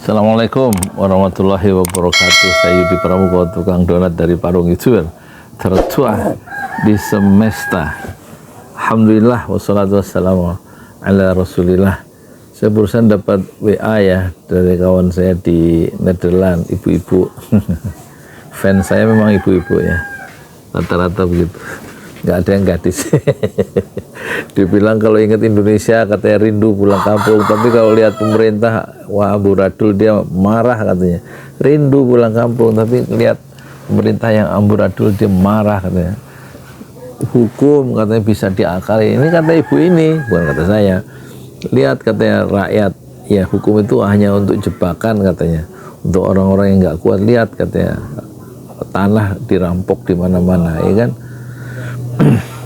Assalamualaikum warahmatullahi wabarakatuh. Saya Yudi Pramuko, tukang donat dari Parung Ijuwer, tertua di semesta. Alhamdulillah wassalatu wassalamu ala rasulillah. Saya barusan dapat WA ya dari kawan saya di Nederland, ibu-ibu. Fans saya memang ibu-ibu ya, rata-rata begitu, nggak ada yang gadis. Dibilang kalau ingat Indonesia katanya rindu pulang kampung, tapi kalau lihat pemerintah, wah amburadul, dia marah katanya rindu pulang kampung, tapi lihat pemerintah yang amburadul dia marah katanya. Hukum katanya bisa diakali, ini kata ibu ini, bukan kata saya. Lihat katanya rakyat, ya hukum itu hanya untuk jebakan katanya, untuk orang-orang yang nggak kuat. Lihat katanya tanah dirampok di mana-mana, ya kan.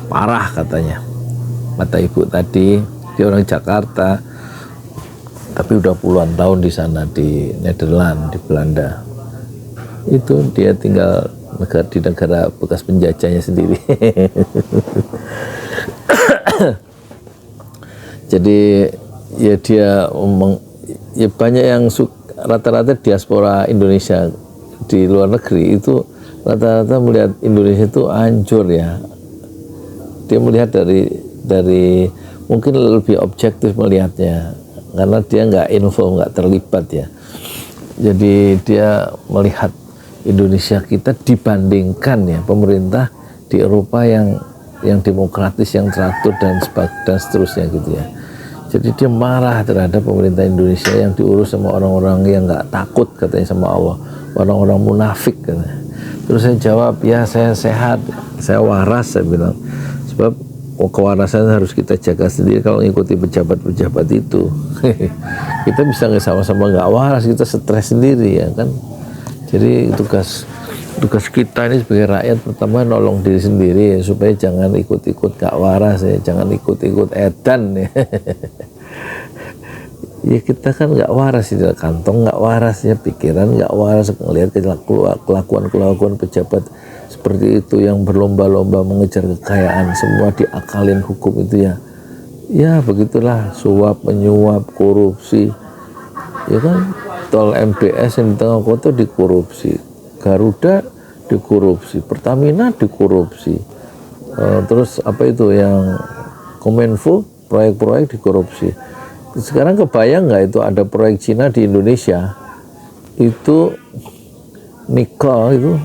Parah katanya, kata ibu tadi. Dia orang Jakarta tapi udah puluhan tahun di sana, di Nederland, di Belanda. Itu dia tinggal di negara bekas penjajahnya sendiri. Jadi ya dia ya banyak yang rata-rata diaspora Indonesia di luar negeri itu rata-rata melihat Indonesia itu hancur ya. Dia melihat dari mungkin lebih objektif melihatnya, karena dia nggak info, nggak terlibat ya. Jadi dia melihat Indonesia kita dibandingkan ya pemerintah di Eropa yang demokratis, yang teratur dan seterusnya gitu ya. Jadi dia marah terhadap pemerintah Indonesia yang diurus sama orang-orang yang nggak takut katanya sama Allah, orang-orang munafik katanya. Terus saya jawab, ya saya sehat, saya waras, saya bilang. Sebab kewarasan harus kita jaga sendiri kalau ngikuti pejabat-pejabat itu. Kita bisa sama-sama nggak waras, kita stres sendiri ya kan. Jadi tugas kita ini sebagai rakyat pertama nolong diri sendiri ya, supaya jangan ikut-ikut gak waras ya, jangan ikut-ikut edan ya. Ya kita kan gak waras ya, kantong gak waras ya, pikiran gak waras, ngelihat kelakuan pejabat seperti itu yang berlomba-lomba mengejar kekayaan, semua diakalin hukum itu ya. Ya begitulah, suap menyuap, korupsi ya kan. Tol MBS yang di tengah kota dikorupsi, Garuda dikorupsi, Pertamina dikorupsi, terus apa itu yang Kominfo, proyek-proyek dikorupsi. Sekarang kebayang nggak itu ada proyek Cina di Indonesia, itu nikel itu,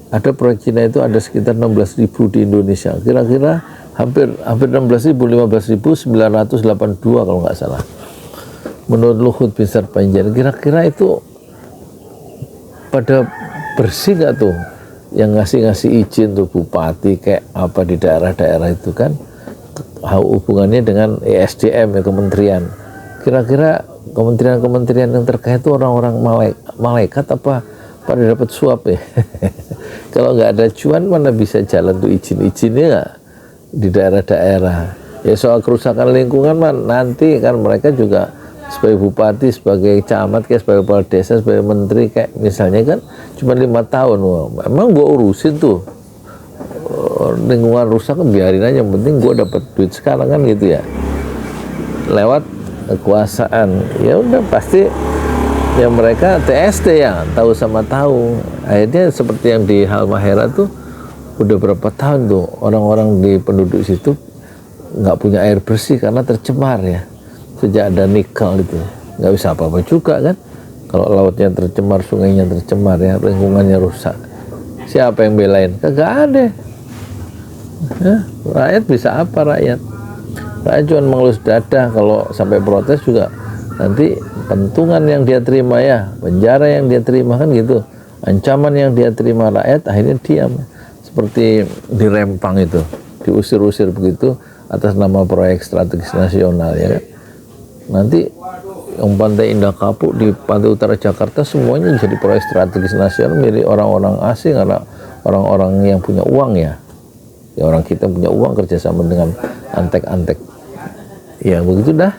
ada proyek Cina itu ada sekitar 16.000 di Indonesia, kira-kira hampir 16.000, 15.982 kalau nggak salah. Menurut Luhut bin Sarpanjaitan, kira-kira itu pada bersih nggak tuh yang ngasih izin tuh bupati kayak apa di daerah-daerah itu kan, hubungannya dengan ESDM ya, kementerian. Kira-kira kementerian yang terkait itu orang-orang malaikat apa pada dapat suap ya? Kalau nggak ada cuan mana bisa jalan tuh izin-izinnya di daerah-daerah. Ya soal kerusakan lingkungan nanti kan mereka juga sebagai bupati, sebagai camat, kayak sebagai kepala desa, sebagai menteri kayak misalnya kan cuma 5 tahun. Wah, emang gue urusin tuh lingkungan rusak, biarin aja, yang penting gue dapat duit sekarang kan gitu ya, lewat kekuasaan. Ya udah pasti ya mereka TST ya, tahu sama tahu. Akhirnya seperti yang di Halmahera tuh udah berapa tahun tuh orang-orang di penduduk situ nggak punya air bersih karena tercemar ya. Sejak ada nikel itu nggak bisa apa-apa juga kan, kalau lautnya tercemar, sungainya tercemar ya, lingkungannya rusak. Siapa yang belain? Kagak ada ya. Rakyat bisa apa? Rakyat cuma mengelus dada. Kalau sampai protes juga nanti pentungan yang dia terima ya, penjara yang dia terima kan gitu, ancaman yang dia terima rakyat, akhirnya diam. Seperti di Rempang itu diusir-usir begitu atas nama proyek strategis nasional ya kan. Nanti yang Pantai Indah Kapuk di pantai utara Jakarta semuanya jadi proyek strategis nasional milik orang-orang asing, orang-orang yang punya uang ya. Ya orang kita punya uang kerjasama dengan antek-antek. Ya begitu dah.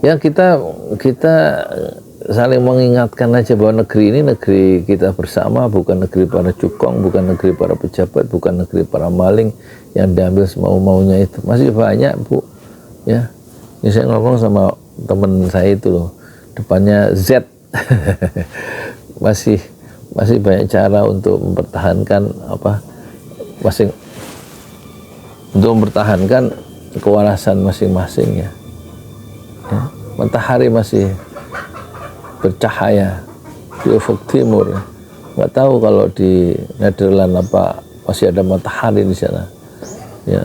Ya kita saling mengingatkan aja bahwa negeri ini negeri kita bersama, bukan negeri para cukong, bukan negeri para pejabat, bukan negeri para maling yang diambil semau-maunya itu. Masih banyak Bu ya Ini saya ngomong sama teman saya itu loh, depannya Z. masih banyak cara untuk mempertahankan untuk mempertahankan kewarasan masing-masing ya. Matahari masih bercahaya di ufuk timur. Nggak tahu kalau di Nederland masih ada matahari di sana. Ya.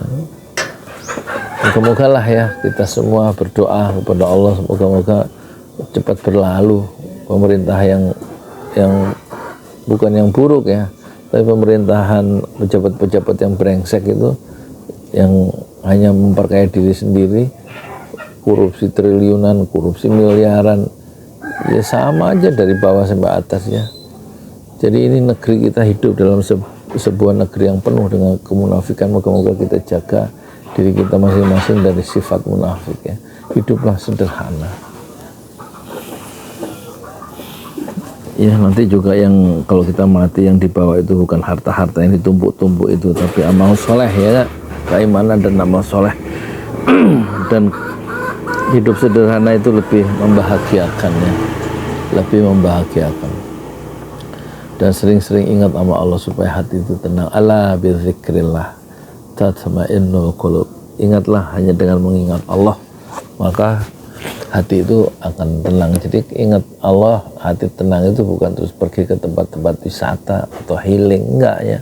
Semoga lah ya kita semua berdoa kepada Allah, semoga cepat berlalu pemerintah yang bukan yang buruk ya, tapi pemerintahan pejabat-pejabat yang brengsek itu, yang hanya memperkaya diri sendiri, korupsi triliunan, korupsi miliaran, ya sama aja dari bawah sampai atas ya. Jadi ini negeri kita hidup dalam sebuah negeri yang penuh dengan kemunafikan. Moga-moga kita jaga diri kita masing-masing dari sifat munafik ya. Hiduplah sederhana. Ya nanti juga yang kalau kita mati yang dibawa itu bukan harta-harta yang ditumpuk-tumpuk itu, tapi amal soleh ya, keimanan dan amal soleh. Dan hidup sederhana itu lebih membahagiakan ya, lebih membahagiakan. Dan sering-sering ingat sama Allah supaya hati itu tenang. Ala bizikrillah tatma'innul qulub. Ingatlah, hanya dengan mengingat Allah maka hati itu akan tenang. Jadi ingat Allah, hati tenang itu bukan terus pergi ke tempat-tempat wisata atau healing, enggak ya.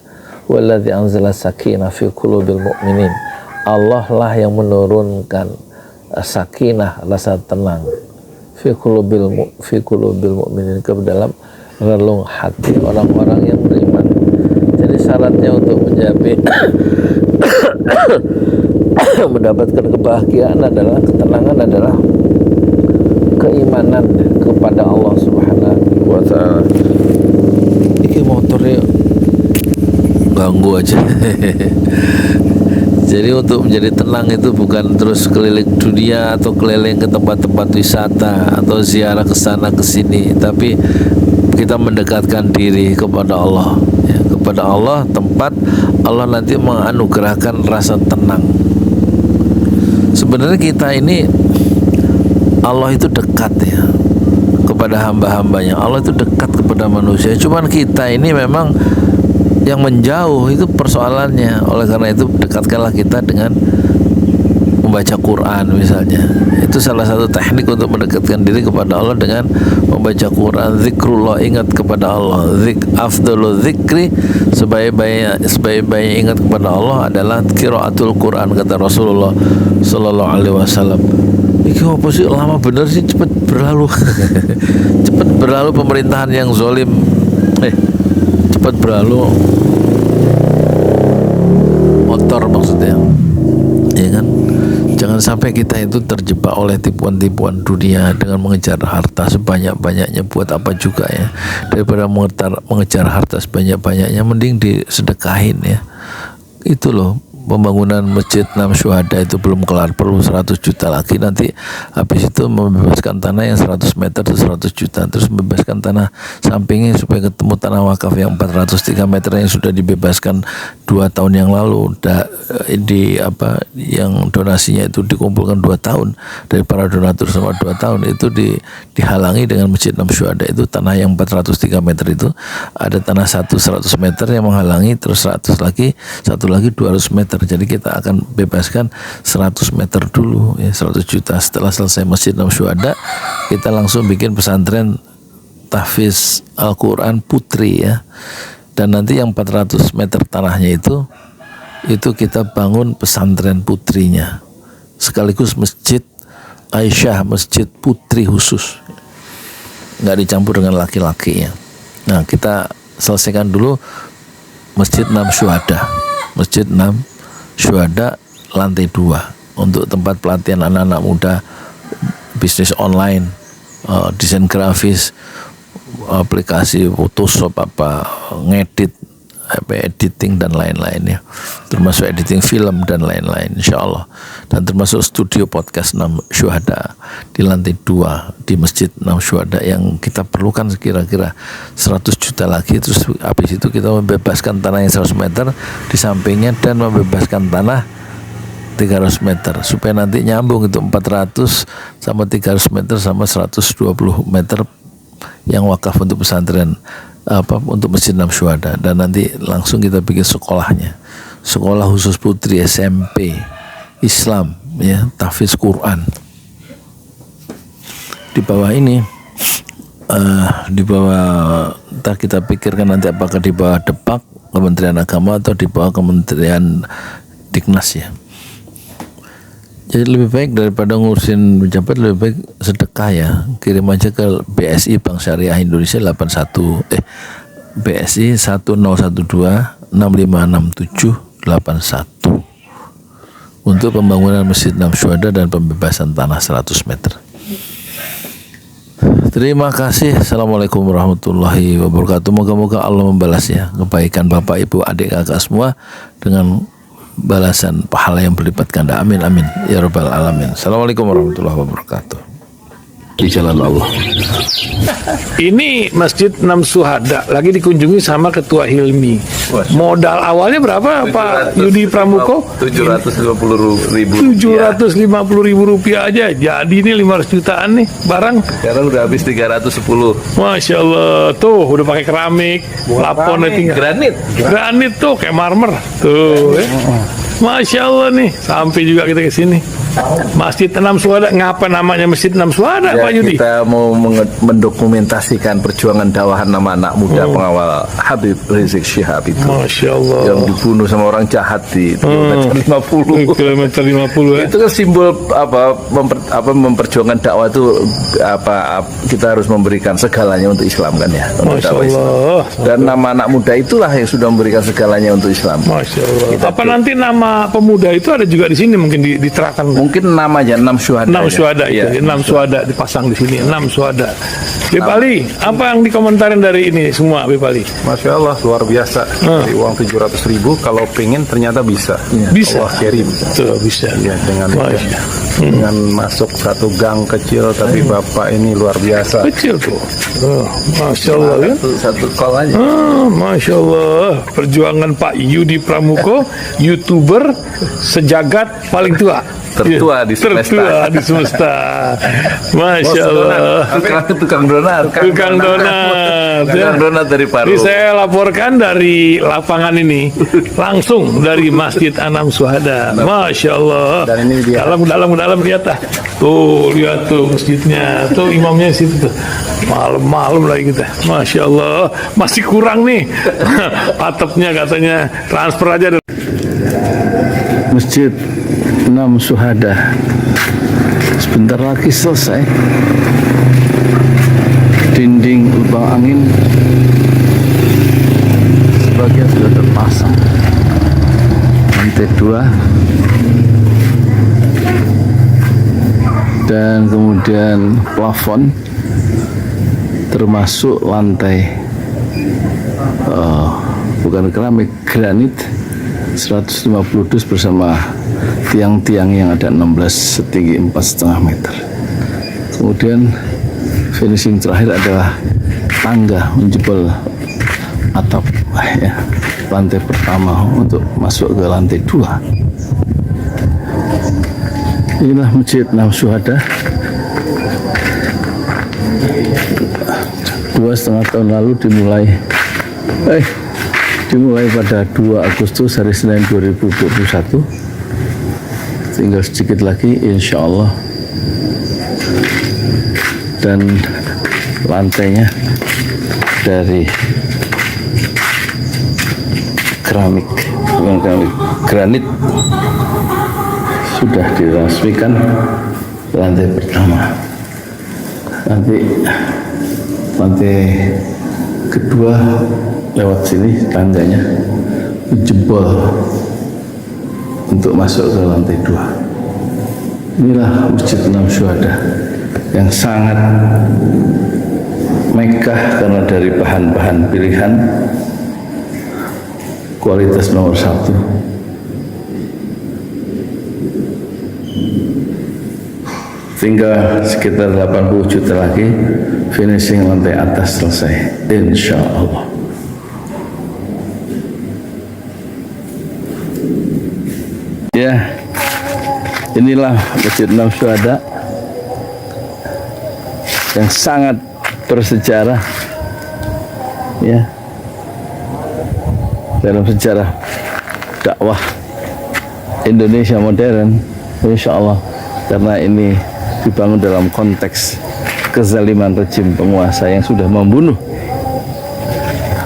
Walladzi anzala sakinah fi qulubil mu'minin. Allah lah yang menurunkan sakinah, rasa tenang fi qulubil mu'minin, ke dalam relung hati orang-orang yang beriman. Jadi syaratnya untuk mencapai mendapatkan kebahagiaan adalah, ketenangan adalah keimanan kepada Allah Subhanahu wa ta'ala. Ini motornya ganggu aja. Jadi untuk menjadi tenang itu bukan terus keliling dunia atau keliling ke tempat-tempat wisata atau ziarah ke sana ke sini, tapi kita mendekatkan diri kepada Allah ya, kepada Allah, tempat Allah nanti menganugerahkan rasa tenang. Sebenarnya kita ini, Allah itu dekat ya kepada hamba-hambanya. Allah itu dekat kepada manusia. Cuman kita ini memang yang menjauh, itu persoalannya. Oleh karena itu dekatkanlah kita dengan membaca Quran misalnya. Itu salah satu teknik untuk mendekatkan diri kepada Allah, dengan membaca Quran. Zikrullah, ingat kepada Allah. Afdalul zikri, sebaik-baiknya ingat kepada Allah adalah qiraatul Quran, kata Rasulullah sallallahu alaihi wasallam. Iki apa sih, lama bener sih, cepet berlalu. Cepet berlalu pemerintahan yang zalim. Cepet berlalu motor maksudnya. Ya kan? Jangan sampai kita itu terjebak oleh tipuan-tipuan dunia dengan mengejar harta sebanyak-banyaknya. Buat apa juga ya? Daripada mengejar harta sebanyak-banyaknya, mending disedekahin ya. Itu loh, pembangunan Masjid 6 Syuhada itu belum kelar, perlu 100 juta lagi. Nanti habis itu membebaskan tanah yang 100 meter itu 100 juta, terus membebaskan tanah sampingnya supaya ketemu tanah wakaf yang 403 meter yang sudah dibebaskan 2 tahun yang lalu. Yang donasinya itu dikumpulkan 2 tahun dari para donatur selama 2 tahun, itu dihalangi dengan Masjid 6 Syuhada. Itu tanah yang 403 meter itu ada tanah 100 meter yang menghalangi, terus 100 lagi, satu lagi 200 meter. Jadi kita akan bebaskan 100 meter dulu ya, 100 juta. Setelah selesai Masjid 6 Syuhada, kita langsung bikin pesantren tahfiz Al-Quran Putri ya. Dan nanti yang 400 meter tanahnya itu kita bangun pesantren putrinya, sekaligus Masjid Aisyah, Masjid Putri khusus, nggak dicampur dengan laki-lakinya. Nah, kita selesaikan dulu Masjid 6 Syuhada. Masjid 6 Syuhada lantai 2 untuk tempat pelatihan anak-anak muda, bisnis online, desain grafis, aplikasi Photoshop, ngedit, editing dan lain-lainnya, termasuk editing film dan lain-lain insyaallah, dan termasuk studio podcast 6 Syuhada di lantai 2 di Masjid 6 Syuhada yang kita perlukan kira-kira 100 juta lagi. Terus habis itu kita membebaskan tanah yang 100 meter di sampingnya dan membebaskan tanah 300 meter supaya nanti nyambung itu 400 sama 300 meter sama 120 meter yang wakaf untuk pesantren untuk Masjid Enam Syuhada, dan nanti langsung kita bikin sekolahnya, sekolah khusus putri SMP Islam ya, tahfiz Quran. Di bawah ini di bawah kita pikirkan nanti apakah di bawah Depak Kementerian Agama atau di bawah Kementerian Diknas ya. Jadi lebih baik daripada ngurusin pejabat, lebih baik sedekah ya. Kirim aja ke BSI Bank Syariah Indonesia 81 BSI 1012 656781 untuk pembangunan Masjid Enam Syuhada dan pembebasan tanah 100 meter. Terima kasih. Assalamualaikum warahmatullahi wabarakatuh. Moga-moga Allah membalas ya kebaikan Bapak Ibu adik kakak semua dengan balasan pahala yang berlipat ganda. Amin amin ya rabbal alamin. Assalamualaikum warahmatullahi wabarakatuh. Di jalan Allah. Ini Masjid Enam Syuhada lagi dikunjungi sama Ketua Hilmi. Modal awalnya berapa Pak Yudi Pramuko? 750.000. 750.000 rupiah aja. Jadi ini 500 jutaan nih barang. Sekarang udah habis 310. Masya Allah, tuh udah pakai keramik, laponnya tinggal. Granit tuh kayak marmer. Tuh, Masya Allah nih, sampai juga kita ke sini. Masjid Enam Syuhada, ngapa namanya Masjid Enam Syuhada Ya, Pak Yudi? kita mau mendokumentasikan perjuangan dakwah nama anak muda pengawal Habib Rizik Syihab itu. Masya Allah. Yang dibunuh sama orang jahat di kilometer 50. Kilometer 50 ya. Itu kan simbol memperjuangkan dakwah itu kita harus memberikan segalanya untuk Islam kan ya. Untuk Masya dakwah Islam. Allah. Dan nama anak muda itulah yang sudah memberikan segalanya untuk Islam. Masya Allah. Apa nanti nama pemuda itu ada juga di sini mungkin diterapkan? Mungkin namanya Enam Syuhada. Enam Syuhada itu, ya. Enam Syuhada dipasang di sini, Enam Syuhada. Bipali, apa yang dikomentarin dari ini semua, Bipali? Masya Allah, luar biasa. Dari uang 700.000, kalau pengen ternyata bisa. Bisa. Allah kirim. Tuh, bisa. Ya, dengan masuk satu gang kecil, tapi Bapak ini luar biasa. Kecil tuh. Masya Allah kan? Satu call aja. Masya Allah. Perjuangan Pak Yudi Pramuko, YouTuber sejagat paling tua. Tertua di semesta. Tertua di semesta. Masya Allah. Tukang donat. Tukang donat. Tukang donat dari Paru. Ini saya laporkan dari lapangan ini, langsung dari Masjid Enam Syuhada. Masya Allah. Dan ini dia. Dalam lihat ah. Tuh lihat tuh masjidnya. Tuh imamnya di situ tuh. Malam-malam lagi kita. Masya Allah. Masih kurang nih. Atapnya katanya transfer aja. Masjid Enam Syuhada sebentar lagi selesai. Dinding lubang angin sebagian sudah terpasang, lantai 2 dan kemudian plafon termasuk lantai bukan keramik, granit 150 dus bersama tiang-tiang yang ada 16 setinggi 4,5 meter. Kemudian finishing terakhir adalah tangga menjebol atap ya, lantai pertama untuk masuk ke lantai 2. Inilah Masjid Enam Syuhada. 2,5 tahun lalu dimulai pada 2 Agustus hari Senin 2021. Tinggal sedikit lagi insya Allah, dan lantainya dari keramik, bukan keramik, granit sudah diresmikan lantai pertama. Nanti lantai kedua lewat sini tangganya jebol untuk masuk ke lantai 2. Inilah Masjid Enam Syuhada yang sangat megah karena dari bahan-bahan pilihan, kualitas nomor 1. Tinggal sekitar 80 juta lagi finishing lantai atas selesai, insya Allah. Ya, Inilah Masjid Enam Syuhada yang sangat bersejarah, ya, dalam sejarah dakwah Indonesia modern, insya Allah, karena ini dibangun dalam konteks kezaliman rejim penguasa yang sudah membunuh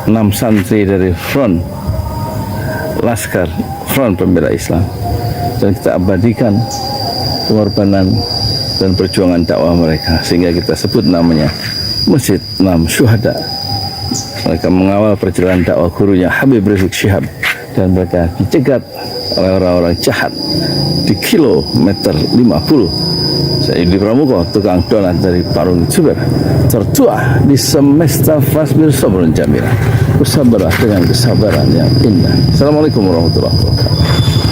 6 santri dari front Laskar Front Pembela Islam, dan kita abadikan pengorbanan dan perjuangan dakwah mereka, sehingga kita sebut namanya Masjid Enam Syuhada. Mereka mengawal perjalanan dakwah gurunya Habib Rizik Syihab, dan mereka dicegat oleh orang-orang jahat di kilometer 50. Saya Yudi Pramuko, tukang donat dari Parung Juber, tertua di semesta Fasbir Sabrun Jamila. Bersabarlah dengan kesabaran yang indah. Assalamualaikum warahmatullahi wabarakatuh.